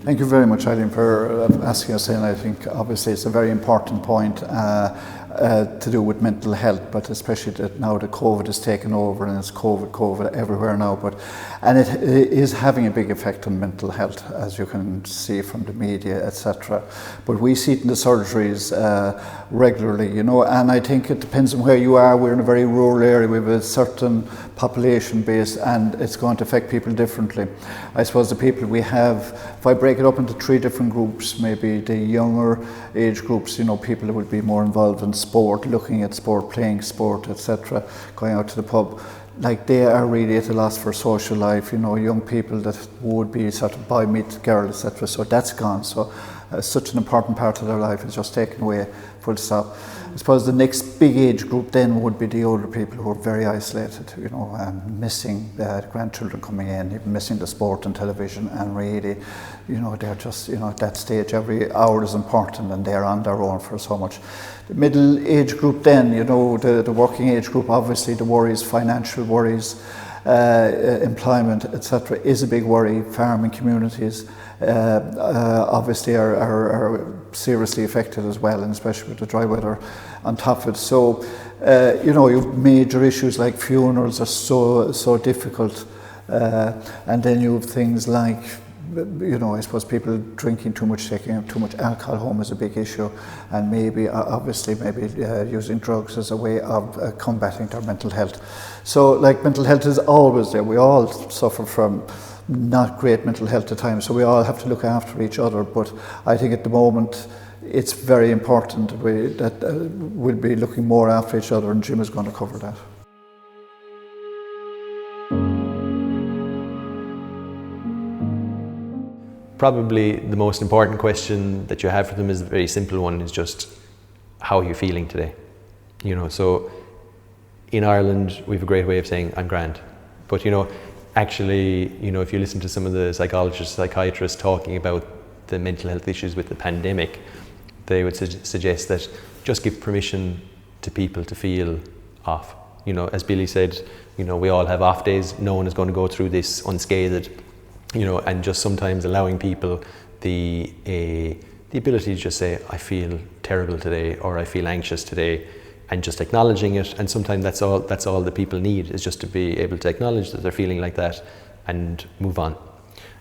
Thank you very much, Eileen, for asking us in. I think obviously it's a very important point to do with mental health, but especially that now the COVID has taken over and it's COVID everywhere now. And it is having a big effect on mental health, as you can see from the media, etc. But we see it in the surgeries regularly, you know, and I think it depends on where you are. We're in a very rural area. We have a certain population base, and it's going to affect people differently. I suppose the people we have, if I break it up into 3 different groups, maybe the younger age groups, you know, people that would be more involved in sport, looking at sport, playing sport, etc., going out to the pub, like they are really at a loss for social life, you know, young people that would be sort of boy meet girl, etc. So that's gone. So such an important part of their life is just taken away, full stop. I suppose the next big age group then would be the older people who are very isolated, you know, missing the grandchildren coming in, even missing the sport and television, and really, you know, they're just, you know, at that stage every hour is important and they're on their own for so much. The middle age group then, you know, the working age group, obviously the worries, financial worries, employment, etc., is a big worry. Farming communities obviously are seriously affected as well, and especially with the dry weather on top of it. So, you know, you have major issues like funerals are so difficult, and then you have things like, you know, I suppose people drinking too much, taking too much alcohol home is a big issue, and maybe obviously using drugs as a way of combating their mental health. So like mental health is always there. We all suffer from not great mental health at times, so we all have to look after each other. But I think at the moment it's very important that we'll be looking more after each other, and Jim is going to cover that. Probably the most important question that you have for them is a very simple one, is just, how are you feeling today? You know, so in Ireland we have a great way of saying, I'm grand. But you know, actually, you know, if you listen to some of the psychologists, psychiatrists talking about the mental health issues with the pandemic, they would suggest that just give permission to people to feel off. You know, as Billy said, you know, we all have off days. No one is going to go through this unscathed. You know, and just sometimes allowing people the ability to just say, I feel terrible today, or I feel anxious today, and just acknowledging it. And sometimes that's all that people need, is just to be able to acknowledge that they're feeling like that and move on.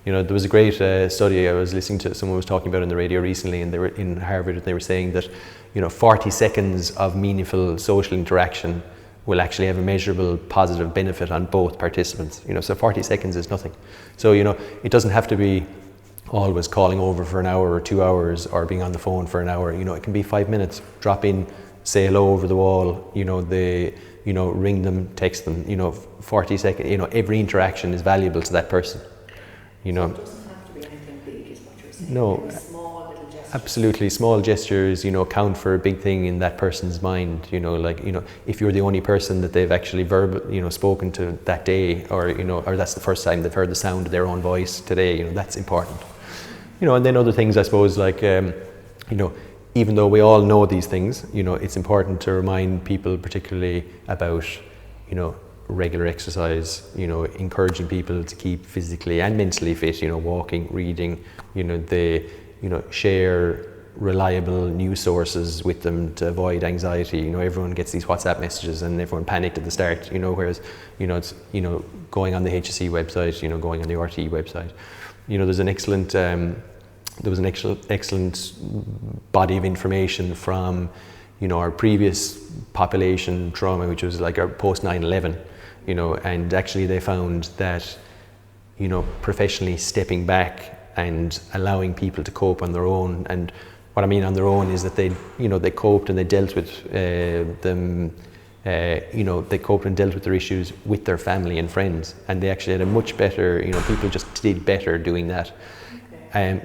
You know, there was a great study I was listening to, someone was talking about on the radio recently, and they were in Harvard, and they were saying that, you know, 40 seconds of meaningful social interaction will actually have a measurable positive benefit on both participants. You know, so 40 seconds is nothing. So, you know, it doesn't have to be always calling over for an hour or 2 hours, or being on the phone for an hour. You know, it can be 5 minutes. Drop in, say hello over the wall, you know, ring them, text them, you know, 40 seconds, you know, every interaction is valuable to that person. You know. So it doesn't have to be anything big, is what you're saying. No. Small little gestures. Absolutely, small gestures, you know, count for a big thing in that person's mind. You know, like, you know, if you're the only person that they've actually spoken to that day, or, you know, or that's the first time they've heard the sound of their own voice today, you know, that's important. You know, and then other things, I suppose, like, you know, even though we all know these things, you know, it's important to remind people particularly about, you know, regular exercise, you know, encouraging people to keep physically and mentally fit, you know, walking, reading, you know, share reliable news sources with them to avoid anxiety. You know, everyone gets these WhatsApp messages and everyone panicked at the start, you know, whereas, you know, it's, you know, going on the HSE website, you know, going on the RTE website, you know, there's an excellent, there was an excellent body of information from, you know, our previous population trauma, which was like our post 9/11, you know, and actually they found that, you know, professionally stepping back and allowing people to cope on their own. And what I mean on their own is that they, you know, they coped and they dealt with you know, they coped and dealt with their issues with their family and friends, and they actually had a much better, you know, people just did better doing that.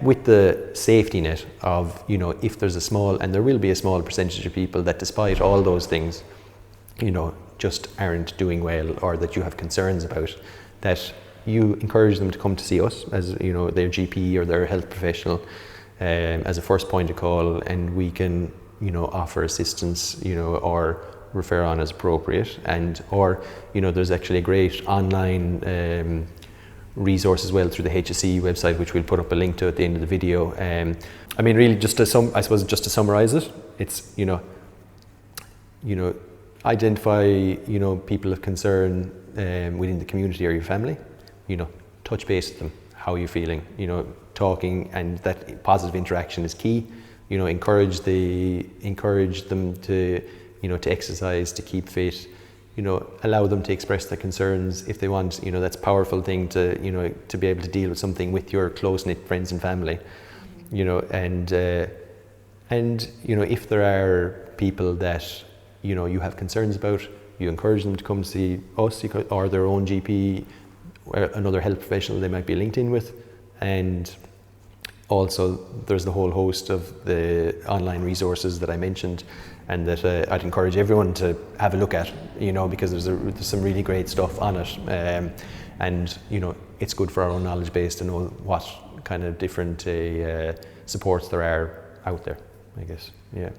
With the safety net of, you know, if there's a small, and there will be a small percentage of people that despite all those things, you know, just aren't doing well, or that you have concerns about, that you encourage them to come to see us as, you know, their GP or their health professional as a first point of call, and we can, you know, offer assistance, you know, or refer on as appropriate. And or, you know, there's actually a great online resource as well through the HSE website, which we'll put up a link to at the end of the video. I mean, really, just to summarize it, it's identify people of concern within the community or your family. Touch base with them. How are you feeling? Talking, and that positive interaction is key. Encourage them to to exercise, to keep fit. Allow them to express their concerns if they want. That's a powerful thing to to be able to deal with something with your close-knit friends and family. And if there are people that you have concerns about, you encourage them to come see us or their own GP or another health professional they might be linked in with. And also there's the whole host of the online resources that I mentioned, and that I'd encourage everyone to have a look at, because there's some really great stuff on it, and it's good for our own knowledge base to know what kind of different supports there are out there, I guess. Yeah.